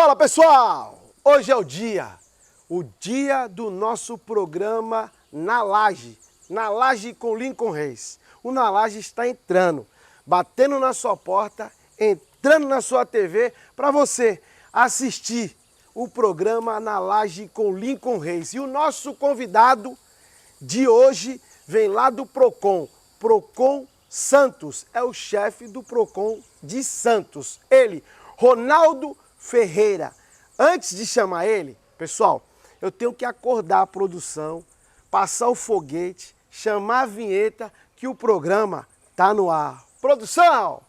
Fala pessoal, hoje é o dia do nosso programa Na Laje com Lincoln Reis. O Na Laje está entrando, batendo na sua porta, entrando na sua TV para você assistir o programa Na Laje com Lincoln Reis. E o nosso convidado de hoje vem lá do Procon Santos, é o chefe do Procon de Santos, ele, Ronaldo Ferreira. Antes de chamar ele, pessoal, eu tenho que acordar a produção, passar o foguete, chamar a vinheta que o programa tá no ar. Produção,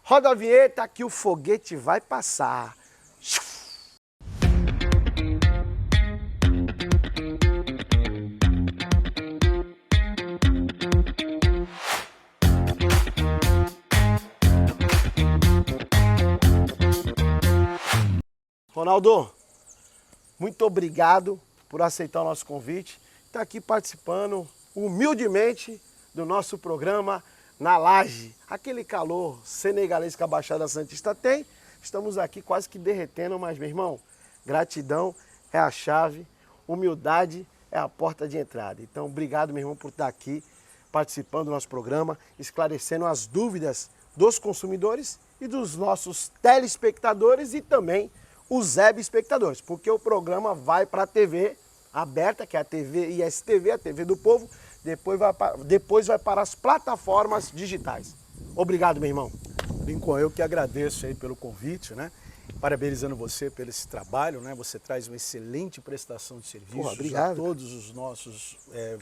roda a vinheta que o foguete vai passar. Ronaldo, muito obrigado por aceitar o nosso convite. Está aqui participando humildemente do nosso programa Na Laje. Aquele calor senegalês que a Baixada Santista tem. Estamos aqui quase que derretendo, mas, meu irmão, gratidão é a chave, humildade é a porta de entrada. Então, obrigado, meu irmão, por estar aqui participando do nosso programa, esclarecendo as dúvidas dos consumidores e dos nossos telespectadores e também os web espectadores, porque o programa vai para a TV aberta, que é a TV ISTV, a TV do Povo, depois vai para as plataformas digitais. Obrigado, meu irmão. Lincoln, eu que agradeço aí pelo convite, né? Parabenizando você pelo esse trabalho, né? Você traz uma excelente prestação de serviços a todos os nossos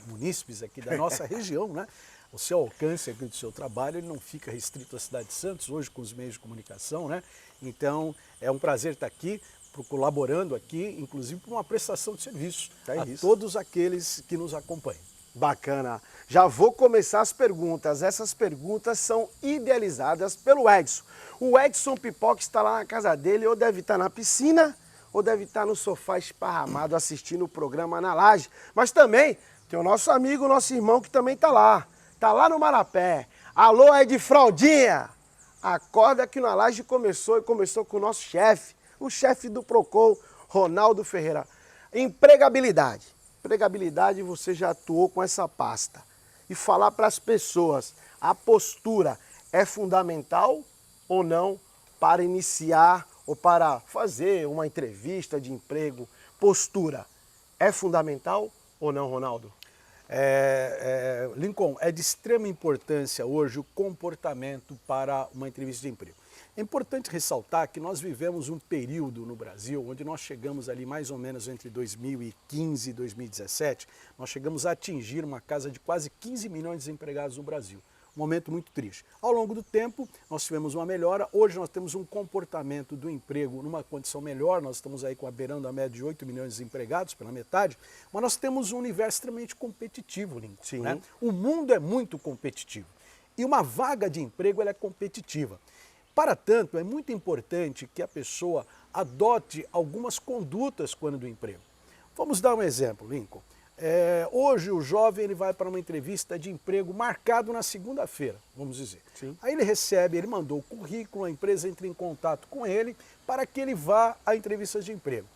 munícipes aqui da nossa região, né? O seu alcance aqui do seu trabalho, ele não fica restrito à cidade de Santos, hoje com os meios de comunicação, né? Então, é um prazer estar aqui, colaborando aqui, inclusive por uma prestação de serviços a todos aqueles que nos acompanham. Bacana. Já vou começar as perguntas. Essas perguntas são idealizadas pelo Edson. O Edson Pipoca está lá na casa dele, ou deve estar na piscina, ou deve estar no sofá esparramado assistindo o programa Na Laje. Mas também tem o nosso amigo, nosso irmão que também está lá. Está lá no Marapé. Alô, Ed Fraldinha! Acorda que Na Laje começou com o nosso chefe, o chefe do Procon, Ronaldo Ferreira. Empregabilidade. Empregabilidade, você já atuou com essa pasta. E falar para as pessoas, a postura é fundamental ou não para iniciar ou para fazer uma entrevista de emprego? Postura é fundamental ou não, Ronaldo? Lincoln, é de extrema importância hoje o comportamento para uma entrevista de emprego. É importante ressaltar que nós vivemos um período no Brasil onde nós chegamos ali mais ou menos entre 2015 e 2017, nós chegamos a atingir uma casa de quase 15 milhões de desempregados no Brasil. Um momento muito triste. Ao longo do tempo, nós tivemos uma melhora, hoje nós temos um comportamento do emprego numa condição melhor, nós estamos aí beirando a média de 8 milhões de desempregados, pela metade, mas nós temos um universo extremamente competitivo, Lincoln, né? O mundo é muito competitivo e uma vaga de emprego ela é competitiva. Para tanto, é muito importante que a pessoa adote algumas condutas quando do emprego. Vamos dar um exemplo, Lincoln. Hoje o jovem ele vai para uma entrevista de emprego marcado na segunda-feira, vamos dizer. Sim. Aí ele mandou o currículo, a empresa entra em contato com ele para que ele vá à entrevista de emprego.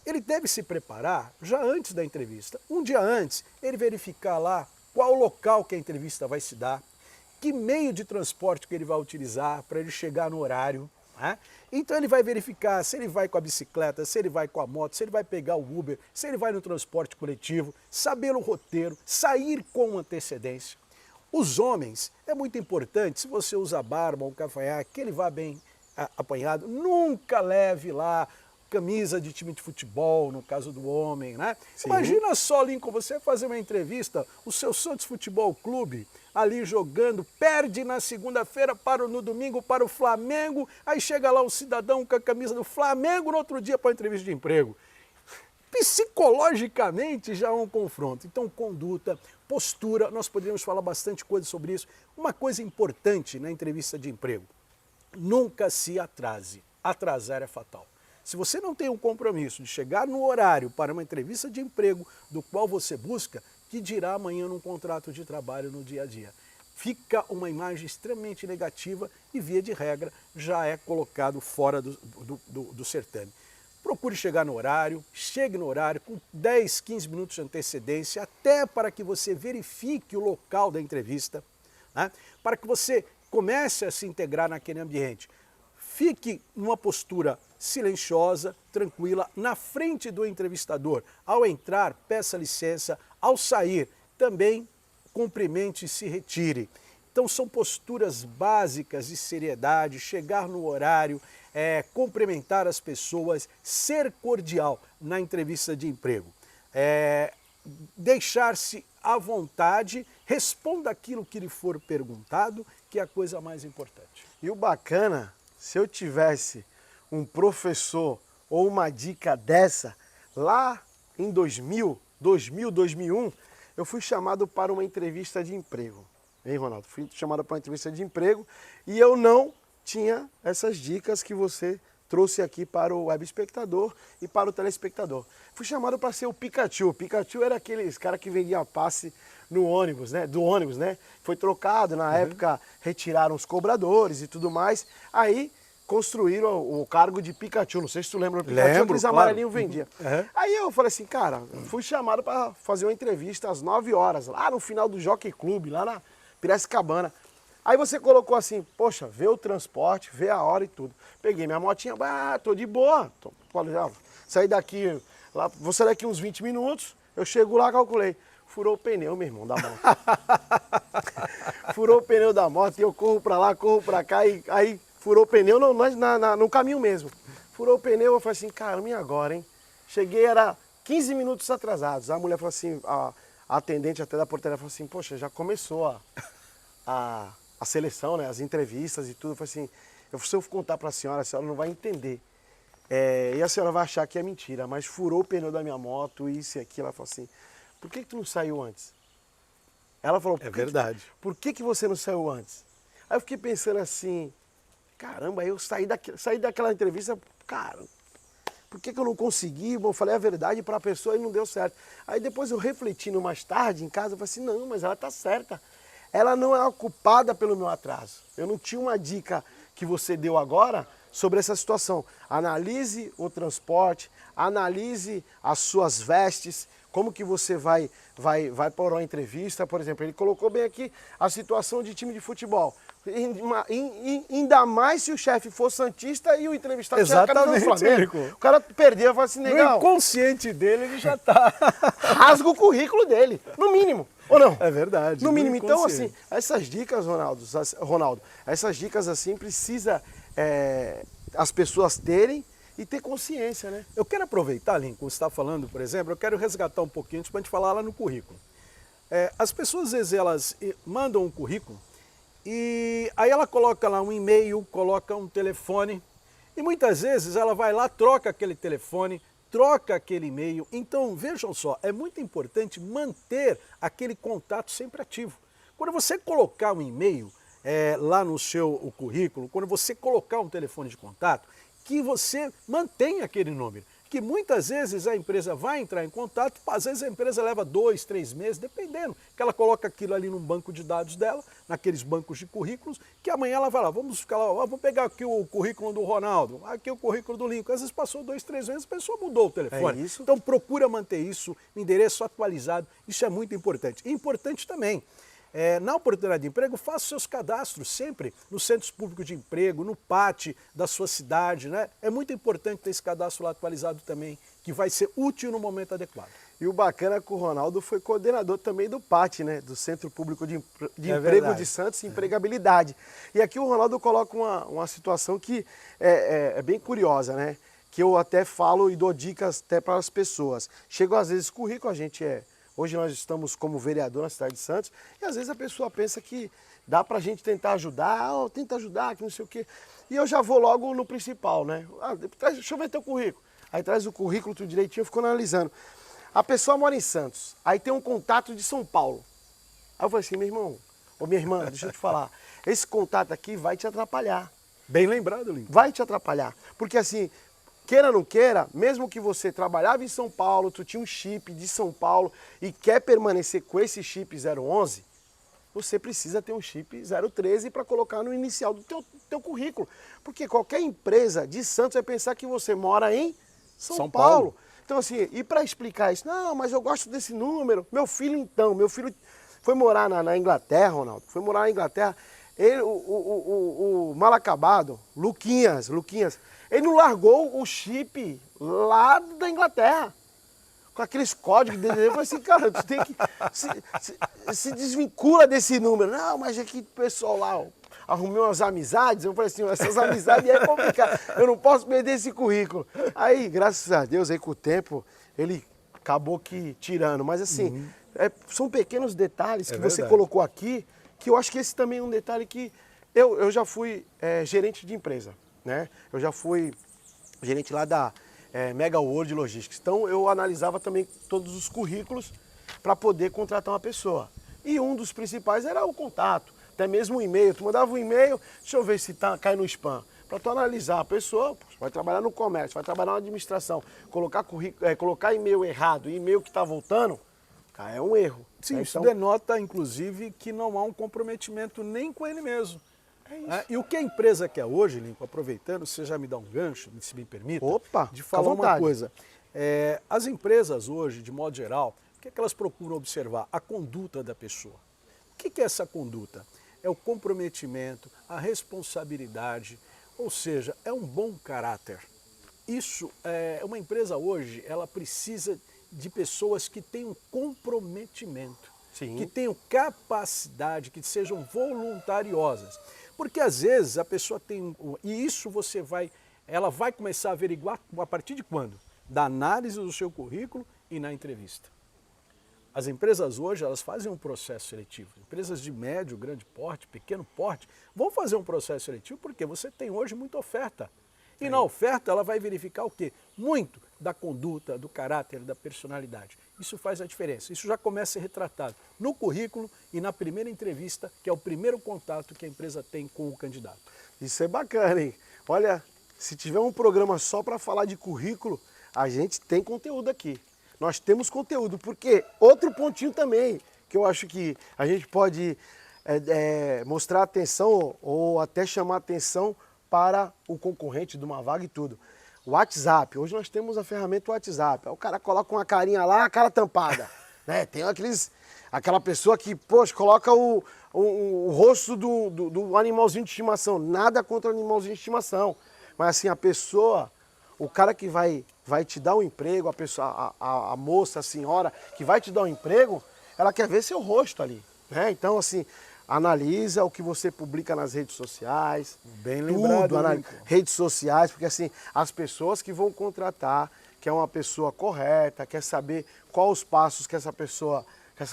Ele deve se preparar já antes da entrevista. Um dia antes, ele verificar lá qual local que a entrevista vai se dar, que meio de transporte que ele vai utilizar para ele chegar no horário. Né? Então ele vai verificar se ele vai com a bicicleta, se ele vai com a moto, se ele vai pegar o Uber, se ele vai no transporte coletivo, saber o roteiro, sair com antecedência. Os homens, é muito importante, se você usa barba ou cavanhaque, que ele vá bem apanhado, nunca leve lá camisa de time de futebol, no caso do homem, né? Sim. Imagina só, Lincoln, você fazer uma entrevista, o seu Santos Futebol Clube ali jogando, perde na segunda-feira, no domingo para o Flamengo, aí chega lá um cidadão com a camisa do Flamengo no outro dia para a entrevista de emprego. Psicologicamente já é um confronto. Então, conduta, postura, nós poderíamos falar bastante coisa sobre isso. Uma coisa importante na entrevista de emprego, nunca se atrase. Atrasar é fatal. Se você não tem um compromisso de chegar no horário para uma entrevista de emprego do qual você busca, que dirá amanhã num contrato de trabalho no dia a dia. fica uma imagem extremamente negativa e, via de regra, já é colocado fora do certame. Procure chegar no horário, chegue no horário com 10, 15 minutos de antecedência, até para que você verifique o local da entrevista, né? Para que você comece a se integrar naquele ambiente. Fique numa postura silenciosa, tranquila, na frente do entrevistador. Ao entrar, peça licença. Ao sair, também cumprimente e se retire. Então são posturas básicas de seriedade, chegar no horário, cumprimentar as pessoas, ser cordial na entrevista de emprego. Deixar-se à vontade, responda aquilo que lhe for perguntado, que é a coisa mais importante. E o bacana, se eu tivesse um professor ou uma dica dessa, lá em 2001, eu fui chamado para uma entrevista de emprego. Hein, Ronaldo? Fui chamado para uma entrevista de emprego e eu não tinha essas dicas que você trouxe aqui para o web espectador e para o telespectador. Fui chamado para ser o Pikachu. O Pikachu era aqueles cara que vendia passe no ônibus, né? Do ônibus, né? Foi trocado, na época retiraram os cobradores e tudo mais. Aí construíram o cargo de Pikachu. Não sei se tu lembra do Pikachu, Lembro, aqueles claro. amarelinhos vendia. Uhum. Aí eu falei assim, cara, fui chamado para fazer uma entrevista às 9 horas, lá no final do Jockey Club, lá na Piracicabana. Aí você colocou assim, poxa, vê o transporte, vê a hora e tudo. Peguei minha motinha, tô de boa. Saí daqui, vou sair daqui uns 20 minutos, eu chego lá, calculei. Furou o pneu, meu irmão, da moto. Furou o pneu da moto e eu corro pra lá, corro pra cá, e aí furou o pneu no caminho mesmo. Furou o pneu, eu falei assim, caramba, e agora, hein? Cheguei, era 15 minutos atrasados. A mulher falou assim, a atendente até da portaria falou assim, poxa, já começou a seleção, né, as entrevistas e tudo. Eu falei assim, se eu contar para a senhora não vai entender. E a senhora vai achar que é mentira, mas furou o pneu da minha moto, isso e aquilo. Ela falou assim, por que tu não saiu antes? Ela falou, É verdade. Por que você não saiu antes? Aí eu fiquei pensando assim, caramba, aí eu saí daquela entrevista, cara, por que eu não consegui? Bom, eu falei a verdade para a pessoa e não deu certo. Aí depois eu refletindo mais tarde em casa, eu falei assim, não, mas ela tá certa. Ela não é a culpada pelo meu atraso. Eu não tinha uma dica que você deu agora sobre essa situação. Analise o transporte, analise as suas vestes, como que você vai para uma entrevista, por exemplo. Ele colocou bem aqui a situação de time de futebol. Ainda mais se o chefe for santista e o entrevistado tinha a cara do Flamengo. O cara perdeu e fala assim, legal. No inconsciente dele, ele já tá. Rasga o currículo dele, no mínimo. Ou não? É verdade. No mínimo. Então, assim, essas dicas, Ronaldo, essas dicas assim precisa as pessoas terem e ter consciência, né? Eu quero aproveitar, Lincoln, você está falando, por exemplo, eu quero resgatar um pouquinho antes para a gente falar lá no currículo. As pessoas, às vezes, elas mandam um currículo e aí ela coloca lá um e-mail, coloca um telefone e muitas vezes ela vai lá, troca aquele telefone, troca aquele e-mail. Então, vejam só, é muito importante manter aquele contato sempre ativo. Quando você colocar um e-mail lá no seu currículo, quando você colocar um telefone de contato, que você mantenha aquele número. Que muitas vezes a empresa vai entrar em contato, às vezes a empresa leva 2, 3 meses, dependendo, que ela coloca aquilo ali num banco de dados dela, naqueles bancos de currículos, que amanhã ela vai lá, vamos ficar lá, vamos pegar aqui o currículo do Ronaldo, aqui o currículo do Lincoln. Às vezes passou 2, 3 meses, a pessoa mudou o telefone. É isso? Então procura manter isso, o endereço atualizado, isso é muito importante. E importante também, na oportunidade de emprego, faça seus cadastros sempre nos centros públicos de emprego, no PAT da sua cidade, né? É muito importante ter esse cadastro lá atualizado também, que vai ser útil no momento adequado. E o bacana é que o Ronaldo foi coordenador também do PAT, né? Do Centro Público de Emprego verdade. de Santos, Empregabilidade. E aqui o Ronaldo coloca uma situação que é bem curiosa, né? Que eu até falo e dou dicas até para as pessoas. Chegam às vezes currículo, hoje nós estamos como vereador na cidade de Santos, e às vezes a pessoa pensa que dá pra gente tentar ajudar, tenta ajudar, que não sei o quê. E eu já vou logo no principal, né? Deixa eu ver teu currículo. Aí traz o currículo tudo direitinho, eu fico analisando. A pessoa mora em Santos, aí tem um contato de São Paulo. Aí eu falei assim, meu irmão, ou minha irmã, deixa eu te falar, esse contato aqui vai te atrapalhar. Bem lembrado, Lincoln. Vai te atrapalhar, porque assim, queira ou não queira, mesmo que você trabalhava em São Paulo, tu tinha um chip de São Paulo e quer permanecer com esse chip 011, você precisa ter um chip 013 para colocar no inicial do teu currículo. Porque qualquer empresa de Santos vai pensar que você mora em São Paulo. Então assim, e para explicar isso, não, mas eu gosto desse número. Meu filho foi morar na Inglaterra, Ronaldo, foi morar na Inglaterra. Ele, o mal acabado, Luquinhas, ele não largou o chip lá da Inglaterra. Com aqueles códigos dele, eu falei assim, cara, tu tem que se desvincula desse número. Não, mas é que o pessoal lá, arrumei umas amizades, eu falei assim, essas amizades é complicado, eu não posso perder esse currículo. Aí, graças a Deus, aí com o tempo, ele acabou que tirando. Mas assim, são pequenos detalhes que você colocou aqui, que eu acho que esse também é um detalhe que eu já fui gerente de empresa, né? Eu já fui gerente lá da Mega World Logistics. Então eu analisava também todos os currículos para poder contratar uma pessoa. E um dos principais era o contato, até mesmo o e-mail. Tu mandava um e-mail, deixa eu ver se cai no spam. Para tu analisar a pessoa, vai trabalhar no comércio, vai trabalhar na administração, colocar e-mail errado, e-mail que está voltando, cara, é um erro. Sim, isso denota, inclusive, que não há um comprometimento nem com ele mesmo. E o que a empresa quer hoje, Lincoln, aproveitando, você já me dá um gancho, se me permita, de falar uma coisa. As empresas hoje, de modo geral, o que é que elas procuram observar? A conduta da pessoa. O que é essa conduta? É o comprometimento, a responsabilidade, ou seja, é um bom caráter. Isso, uma empresa hoje, ela precisa de pessoas que tenham comprometimento, que tenham capacidade, que sejam voluntariosas. Porque às vezes a pessoa tem, e isso ela vai começar a averiguar a partir de quando? Da análise do seu currículo e na entrevista. As empresas hoje, elas fazem um processo seletivo. Empresas de médio, grande porte, pequeno porte, vão fazer um processo seletivo porque você tem hoje muita oferta. E na oferta ela vai verificar o quê? Muito da conduta, do caráter, da personalidade. Isso faz a diferença. Isso já começa a ser retratado no currículo e na primeira entrevista, que é o primeiro contato que a empresa tem com o candidato. Isso é bacana, hein? Olha, se tiver um programa só para falar de currículo, a gente tem conteúdo aqui. Nós temos conteúdo, porque outro pontinho também, que eu acho que a gente pode mostrar atenção ou até chamar atenção para o concorrente de uma vaga e tudo. O WhatsApp, hoje nós temos a ferramenta WhatsApp. O cara coloca uma carinha lá, a cara tampada. Né? Tem aquela pessoa que, poxa, coloca o rosto do animalzinho de estimação. Nada contra o animalzinho de estimação. Mas assim, o cara que vai te dar um emprego, a moça, a senhora que vai te dar um emprego, ela quer ver seu rosto ali. Né? Então, assim, analisa o que você publica nas redes sociais. Bem lembrado, redes sociais, porque assim, as pessoas que vão contratar, que é uma pessoa correta, quer saber quais os passos que essa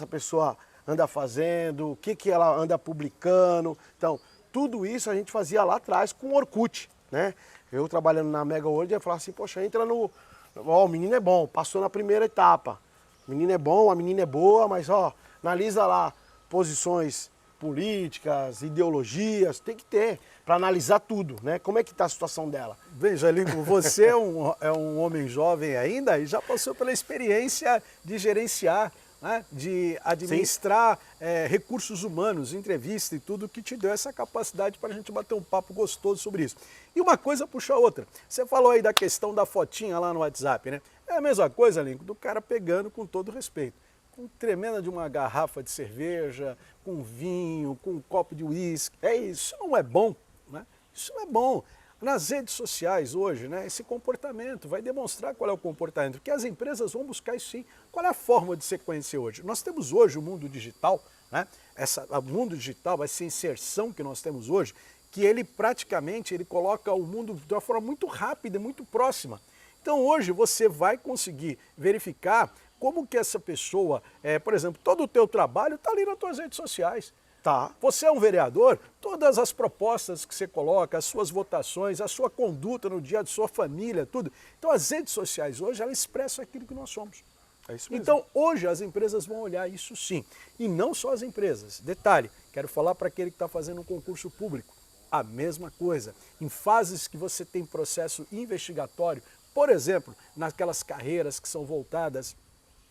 pessoa anda fazendo, o que ela anda publicando. Então, tudo isso a gente fazia lá atrás com o Orkut, né? Eu trabalhando na Mega World, eu ia falar assim, poxa, entra no... Ó, o menino é bom, passou na primeira etapa. O menino é bom, a menina é boa, mas ó, analisa lá posições políticas, ideologias, tem que ter, para analisar tudo, né? Como é que está a situação dela? Veja, Lincoln, você é um homem jovem ainda e já passou pela experiência de gerenciar, né? De administrar recursos humanos, entrevista e tudo, que te deu essa capacidade para a gente bater um papo gostoso sobre isso. E uma coisa puxa a outra. Você falou aí da questão da fotinha lá no WhatsApp, né? É a mesma coisa, Lincoln, do cara pegando com todo respeito. Com tremenda de uma garrafa de cerveja, com vinho, com um copo de uísque. Isso não é bom, né? Isso não é bom. Nas redes sociais hoje, né, esse comportamento vai demonstrar qual é o comportamento, porque as empresas vão buscar isso sim. Qual é a forma de se conhecer hoje? Nós temos hoje o mundo digital, né? O mundo digital, essa inserção que nós temos hoje, que ele praticamente coloca o mundo de uma forma muito rápida e muito próxima. Então hoje você vai conseguir verificar como que essa pessoa, por exemplo, todo o teu trabalho está ali nas tuas redes sociais. Tá. Você é um vereador, todas as propostas que você coloca, as suas votações, a sua conduta no dia de sua família, tudo. Então as redes sociais hoje, elas expressam aquilo que nós somos. É isso mesmo. Então hoje as empresas vão olhar isso sim. E não só as empresas. Detalhe, quero falar para aquele que está fazendo um concurso público. A mesma coisa. Em fases que você tem processo investigatório, por exemplo, naquelas carreiras que são voltadas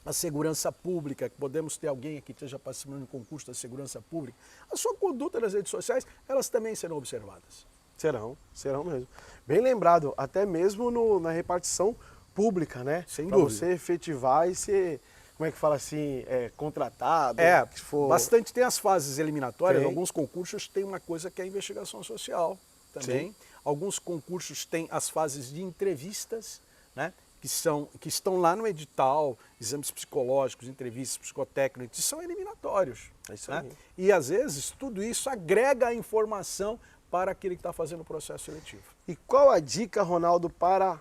a segurança pública, que podemos ter alguém aqui que esteja participando de um concurso da segurança pública, a sua conduta nas redes sociais, elas também serão observadas. Serão mesmo. Bem lembrado, até mesmo na repartição pública, né? Sem pra dúvida. você efetivar e ser, como é que fala assim, contratado. É, que for... bastante tem as fases eliminatórias, Tem. alguns concursos têm uma coisa que é a investigação social também. Sim. Alguns concursos têm as fases de entrevistas, né? Que estão lá no edital, exames psicológicos, entrevistas psicotécnicas, que são eliminatórios. É isso né? aí. E às vezes tudo isso agrega a informação para aquele que está fazendo o processo seletivo. E qual a dica, Ronaldo, para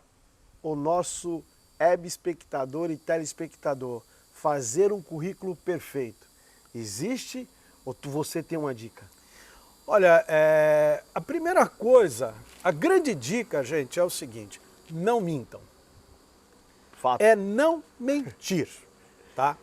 o nosso web espectador e telespectador? Fazer um currículo perfeito. Existe ou você tem uma dica? Olha, a primeira coisa, a grande dica, gente, é o seguinte: não mintam. Fato. É não mentir, tá?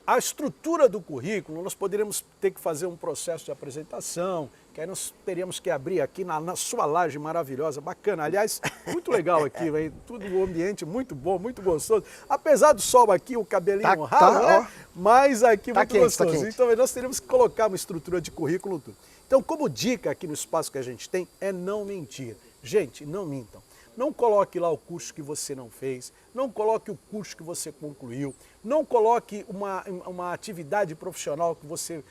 A estrutura do currículo, nós poderíamos ter que fazer um processo de apresentação, que aí nós teríamos que abrir aqui na sua laje maravilhosa, bacana. Aliás, muito legal aqui, véio, tudo um ambiente muito bom, muito gostoso. Apesar do sol aqui, o cabelinho ralo, né? Mas aqui muito quente, gostoso. tá quente. Então nós teríamos que colocar uma estrutura de currículo tudo. Então, como dica aqui no espaço que a gente tem, é não mentir. Gente, não mintam. Não coloque lá o curso que você não fez, não coloque o curso que você concluiu, não coloque uma atividade profissional que você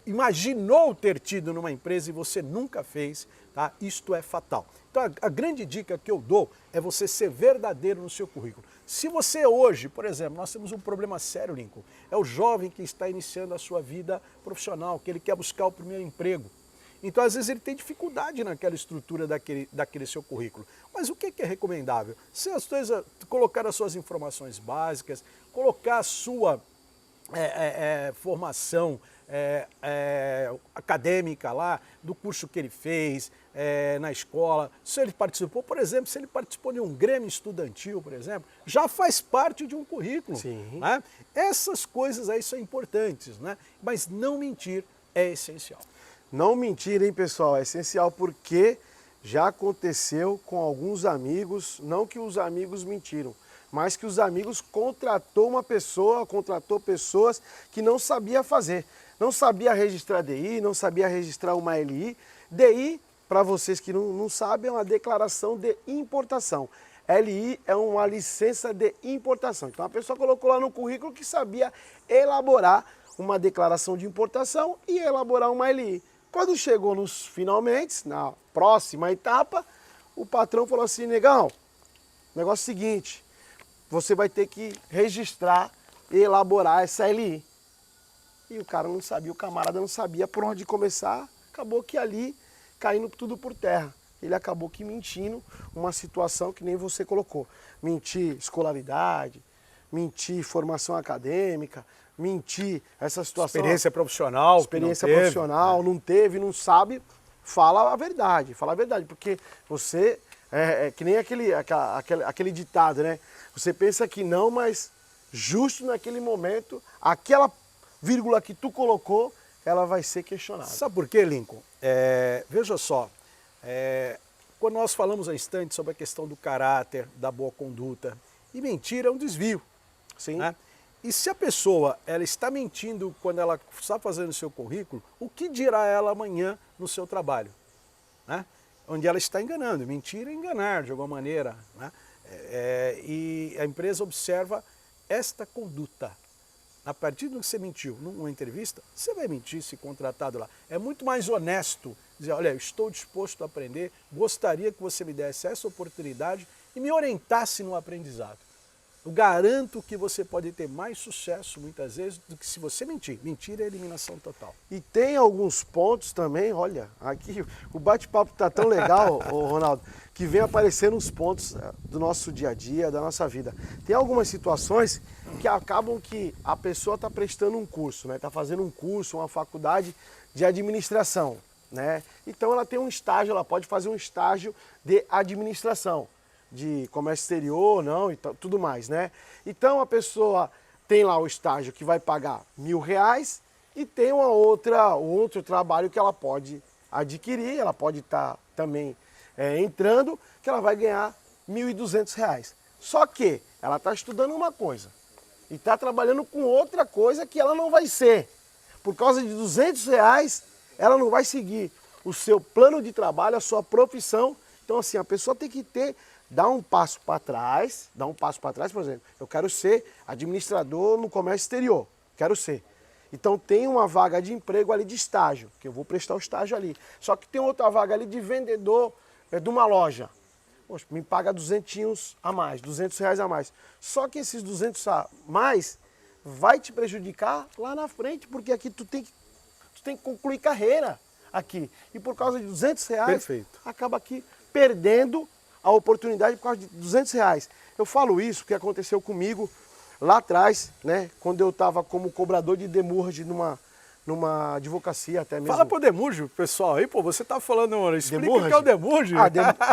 imaginou ter tido numa empresa e você nunca fez, tá? Isto é fatal. Então a grande dica que eu dou é você ser verdadeiro no seu currículo. Se você hoje, por exemplo, nós temos um problema sério, Lincoln, é o jovem que está iniciando a sua vida profissional, que ele quer buscar o primeiro emprego. Então, às vezes, ele tem dificuldade naquela estrutura daquele seu currículo. Mas o que é recomendável? Colocar as suas informações básicas, colocar a sua formação acadêmica lá, do curso que ele fez na escola, se ele participou, por exemplo, se ele participou de um grêmio estudantil, por exemplo, já faz parte de um currículo. Sim. Né? Essas coisas aí são importantes, né? Mas não mentir é essencial. Não mentir, hein, pessoal? É essencial porque já aconteceu com alguns amigos, não que os amigos mentiram, mas que os amigos contratou pessoas que não sabia fazer. Não sabia registrar DI, não sabia registrar uma LI. DI, para vocês que não sabem, é uma declaração de importação. LI é uma licença de importação. Então a pessoa colocou lá no currículo que sabia elaborar uma declaração de importação e elaborar uma LI. Quando chegou nos finalmente, na próxima etapa, o patrão falou assim: negão, negócio é o seguinte, você vai ter que registrar e elaborar essa LI. E o cara não sabia, o camarada não sabia por onde começar, acabou que ali caindo tudo por terra. Ele acabou que mentindo uma situação que nem você colocou. Mentir escolaridade, mentir formação acadêmica, mentir essa situação. Experiência profissional. Experiência profissional, não teve, não sabe, fala a verdade, porque você, que nem aquele ditado, né? Você pensa que não, mas justo naquele momento, aquela vírgula que tu colocou, ela vai ser questionada. Sabe por quê, Lincoln? Veja só, quando nós falamos há instantes sobre a questão do caráter, da boa conduta, e mentir é um desvio. Sim. Né? E se a pessoa ela está mentindo quando ela está fazendo o seu currículo, o que dirá ela amanhã no seu trabalho? Né? Onde ela está enganando. Mentir é enganar de alguma maneira. Né? E a empresa observa esta conduta. A partir do que você mentiu numa entrevista, você vai mentir se contratado lá. É muito mais honesto dizer: olha, eu estou disposto a aprender, gostaria que você me desse essa oportunidade e me orientasse no aprendizado. Eu garanto que você pode ter mais sucesso, muitas vezes, do que se você mentir. Mentir é eliminação total. E tem alguns pontos também, olha, aqui o bate-papo está tão legal, ô Ronaldo, que vem aparecendo uns pontos do nosso dia a dia, da nossa vida. Tem algumas situações que acabam que a pessoa está prestando um curso, né? Está fazendo um curso, uma faculdade de administração, né? Então ela tem um estágio, ela pode fazer um estágio de administração, de comércio exterior, não, e tudo mais, né? Então a pessoa tem lá o estágio que vai pagar R$1.000 e tem outro trabalho que ela pode adquirir, ela pode estar também entrando, que ela vai ganhar R$1.200. Só que ela está estudando uma coisa e está trabalhando com outra coisa que ela não vai ser. Por causa de R$ 200, ela não vai seguir o seu plano de trabalho, a sua profissão. Então, assim, a pessoa tem que dar um passo para trás, por exemplo, eu quero ser administrador no comércio exterior, quero ser. Então tem uma vaga de emprego ali de estágio, que eu vou prestar o estágio ali. Só que tem outra vaga ali de vendedor de uma loja. Poxa, me paga R$ 200 a mais, R$ 200 a mais. Só que esses 200 a mais vai te prejudicar lá na frente, porque aqui tu tem que concluir carreira aqui. E por causa de R$ 200, Perfeito. acaba aqui perdendo a oportunidade por causa de R$ 200. Eu falo isso porque aconteceu comigo lá atrás, né? Quando eu estava como cobrador de demurge numa advocacia até mesmo. Fala pro demurge, pessoal, aí, pô, você tá falando, mano, explica o Demurge? que é o demurge.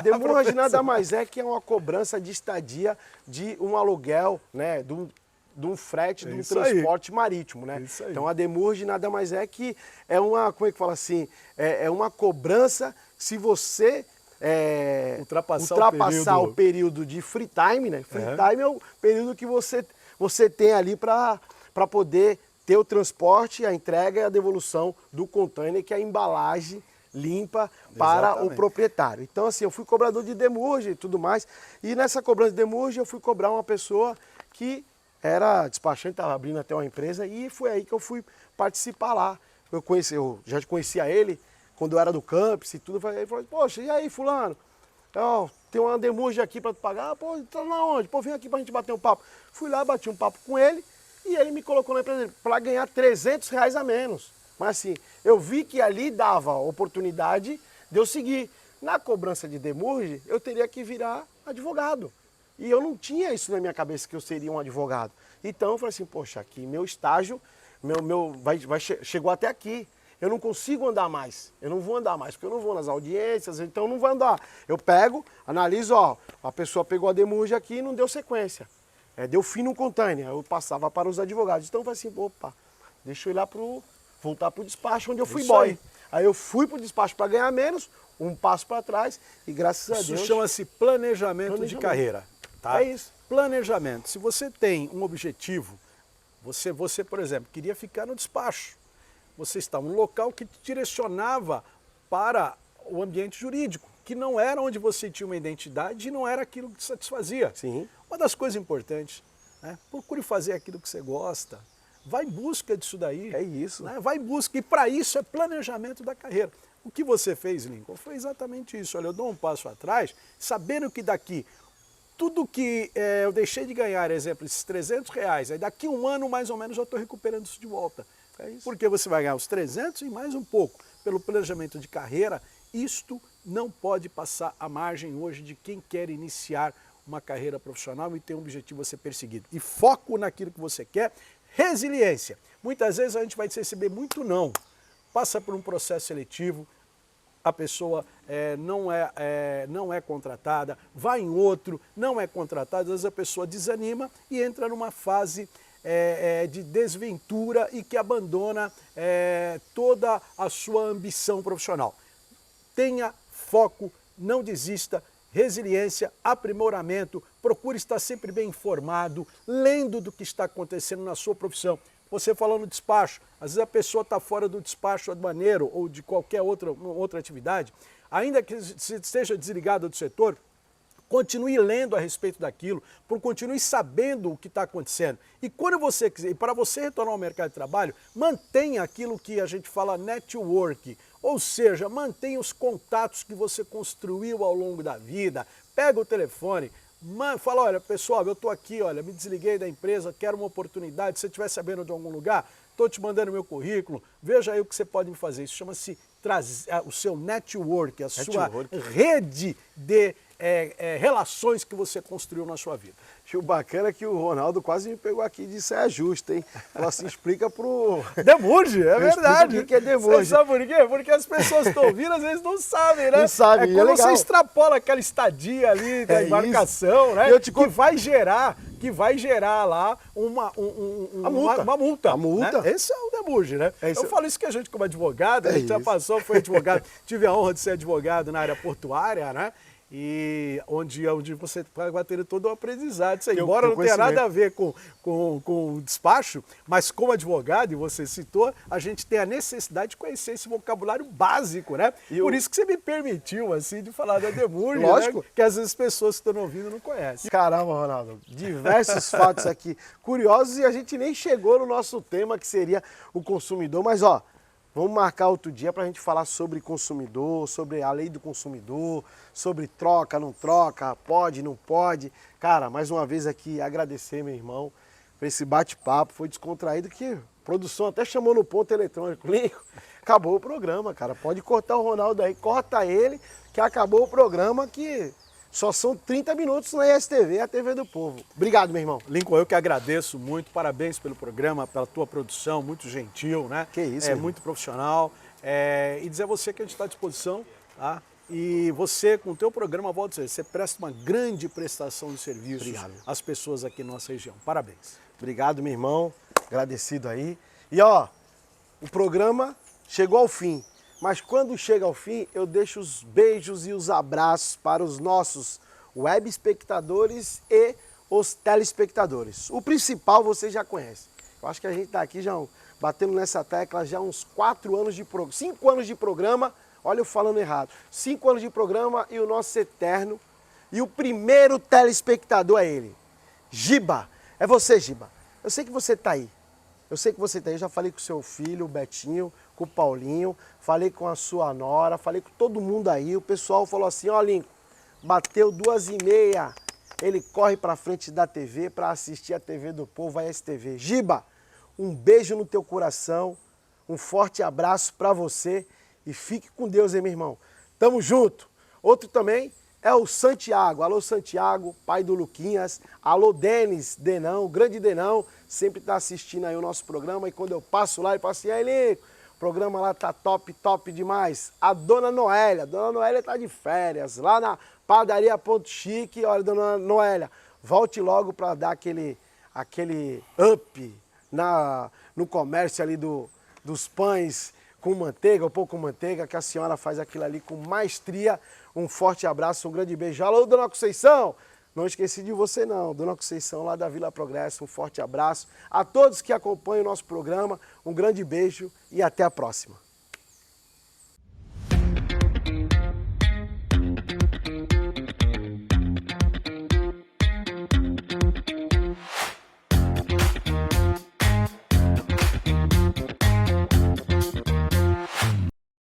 Demurge nada mais é que é uma cobrança de estadia de um aluguel, né? De um frete, de um transporte marítimo, né? Então a demurge nada mais é que é uma, como é que fala assim, é uma cobrança se você ultrapassar o período de free time, né? Free time é o período que você tem ali para poder ter o transporte, a entrega e a devolução do container, que é a embalagem limpa para o proprietário. Então, assim, eu fui cobrador de demurge e tudo mais, e nessa cobrança de demurge eu fui cobrar uma pessoa que era despachante, estava abrindo até uma empresa, e foi aí que eu fui participar lá. Eu já conhecia ele quando eu era do campus e tudo. Ele falou, poxa, e aí, fulano? Tem uma demurge aqui para tu pagar. Pô, tá na onde? Pô, vem aqui pra gente bater um papo. Fui lá, bati um papo com ele, e ele me colocou na empresa para ganhar R$ 300 a menos. Mas assim, eu vi que ali dava oportunidade de eu seguir. Na cobrança de demurge, eu teria que virar advogado. E eu não tinha isso na minha cabeça, que eu seria um advogado. Então eu falei assim, poxa, aqui meu estágio chegou até aqui. Eu não consigo andar mais. Eu não vou andar mais, porque eu não vou nas audiências, então eu não vou andar. Eu pego, analiso, a pessoa pegou a demurge aqui e não deu sequência. Deu fim no container, eu passava para os advogados. Então eu falei assim, opa, deixa eu ir lá voltar para o despacho, onde eu fui boy. Aí eu fui para o despacho para ganhar menos, um passo para trás, e graças a Deus... Isso chama-se planejamento de carreira. Tá? É isso. Planejamento. Se você tem um objetivo, você, por exemplo, queria ficar no despacho. Você está num local que te direcionava para o ambiente jurídico, que não era onde você tinha uma identidade e não era aquilo que te satisfazia. Sim. Uma das coisas importantes, né? Procure fazer aquilo que você gosta. Vai em busca disso daí. É isso. Né? Vai em busca. E para isso é planejamento da carreira. O que você fez, Lincoln, foi exatamente isso. Olha, eu dou um passo atrás, sabendo que daqui... Tudo que eu deixei de ganhar, exemplo, esses R$ 300, aí daqui um ano mais ou menos eu estou recuperando isso de volta. Porque você vai ganhar os 300 e mais um pouco. Pelo planejamento de carreira, isto não pode passar a margem hoje de quem quer iniciar uma carreira profissional e tem um objetivo a ser perseguido. E foco naquilo que você quer, resiliência. Muitas vezes a gente vai receber muito não. Passa por um processo seletivo, a pessoa não é contratada, vai em outro, não é contratada, às vezes a pessoa desanima e entra numa fase de desventura e que abandona toda a sua ambição profissional. Tenha foco, não desista, resiliência, aprimoramento, procure estar sempre bem informado, lendo do que está acontecendo na sua profissão. Você falando no despacho, às vezes a pessoa está fora do despacho aduaneiro ou de qualquer outra atividade, ainda que esteja desligado do setor, continue lendo a respeito daquilo, continue sabendo o que está acontecendo. E quando você quiser, para você retornar ao mercado de trabalho, mantenha aquilo que a gente fala network, ou seja, mantenha os contatos que você construiu ao longo da vida, pega o telefone, fala, olha pessoal, eu estou aqui, olha, me desliguei da empresa, quero uma oportunidade, se você estiver sabendo de algum lugar, estou te mandando meu currículo, veja aí o que você pode me fazer. Isso chama-se o seu network, a sua rede de relações que você construiu na sua vida. O bacana é que o Ronaldo quase me pegou aqui de saia justa, hein? Falou assim, explica pro... Demurge, é verdade. O que é demurge? Você sabe por quê? Porque as pessoas que estão ouvindo, às vezes não sabem, né? Não sabem, é quando você extrapola aquela estadia ali da embarcação, né? Que vai gerar lá uma multa. A multa. Né? Esse é o demurge, né? Eu falo isso que a gente como advogado, a gente já passou, foi advogado, tive a honra de ser advogado na área portuária, né? e onde você vai ter todo o aprendizado. Isso aí, Tem embora não tenha conhecimento. nada a ver com o despacho, mas como advogado, e você citou, a gente tem a necessidade de conhecer esse vocabulário básico, né? Por isso que você me permitiu, assim, de falar da Demurge, Lógico. né? Que às vezes as pessoas que estão ouvindo não conhecem. Caramba, Ronaldo, diversos fatos aqui curiosos e a gente nem chegou no nosso tema que seria o consumidor, mas ó, vamos marcar outro dia para a gente falar sobre consumidor, sobre a lei do consumidor, sobre troca, não troca, pode, não pode. Cara, mais uma vez aqui agradecer, meu irmão, por esse bate-papo, foi descontraído que a produção até chamou no ponto eletrônico. Lincoln, acabou o programa, cara. Pode cortar o Ronaldo aí, corta ele, que acabou o programa, que só são 30 minutos na ISTV, a TV do Povo. Obrigado, meu irmão. Lincoln, eu que agradeço muito, parabéns pelo programa, pela tua produção, muito gentil, né? Que isso, é irmão. muito profissional. E dizer a você que a gente está à disposição, tá? E você, com o teu programa, volto a dizer, você presta uma grande prestação de serviços Obrigado. às pessoas aqui na nossa região. Parabéns. Obrigado, meu irmão. Agradecido aí. E ó, o programa chegou ao fim. Mas quando chega ao fim, eu deixo os beijos e os abraços para os nossos web espectadores e os telespectadores. O principal você já conhece. Eu acho que a gente está aqui já batendo nessa tecla já há uns 4 anos de programa, 5 anos de programa. Olha eu falando errado. 5 anos de programa e o nosso eterno. E o primeiro telespectador é ele. Giba. É você, Giba. Eu sei que você está aí. Eu sei que você está aí. Eu já falei com o seu filho, o Betinho, com o Paulinho. Falei com a sua nora. Falei com todo mundo aí. O pessoal falou assim, ó, Lincoln, bateu 2h30. Ele corre para frente da TV para assistir a TV do Povo, a STV. Giba, um beijo no teu coração. Um forte abraço para você. E fique com Deus, hein, meu irmão. Tamo junto. Outro também é o Santiago. Alô, Santiago, pai do Luquinhas. Alô, Denis, Denão, grande Denão. Sempre tá assistindo aí o nosso programa. E quando eu passo lá, ele fala assim, aí, Lico, o programa lá tá top, top demais. A Dona Noélia tá de férias. Lá na padaria Ponto Chique. Olha, Dona Noélia, volte logo para dar aquele up no comércio ali dos pães com manteiga, ou pouco manteiga, que a senhora faz aquilo ali com maestria. Um forte abraço, um grande beijo. Alô, Dona Conceição! Não esqueci de você não, Dona Conceição lá da Vila Progresso, um forte abraço. A todos que acompanham o nosso programa, um grande beijo e até a próxima.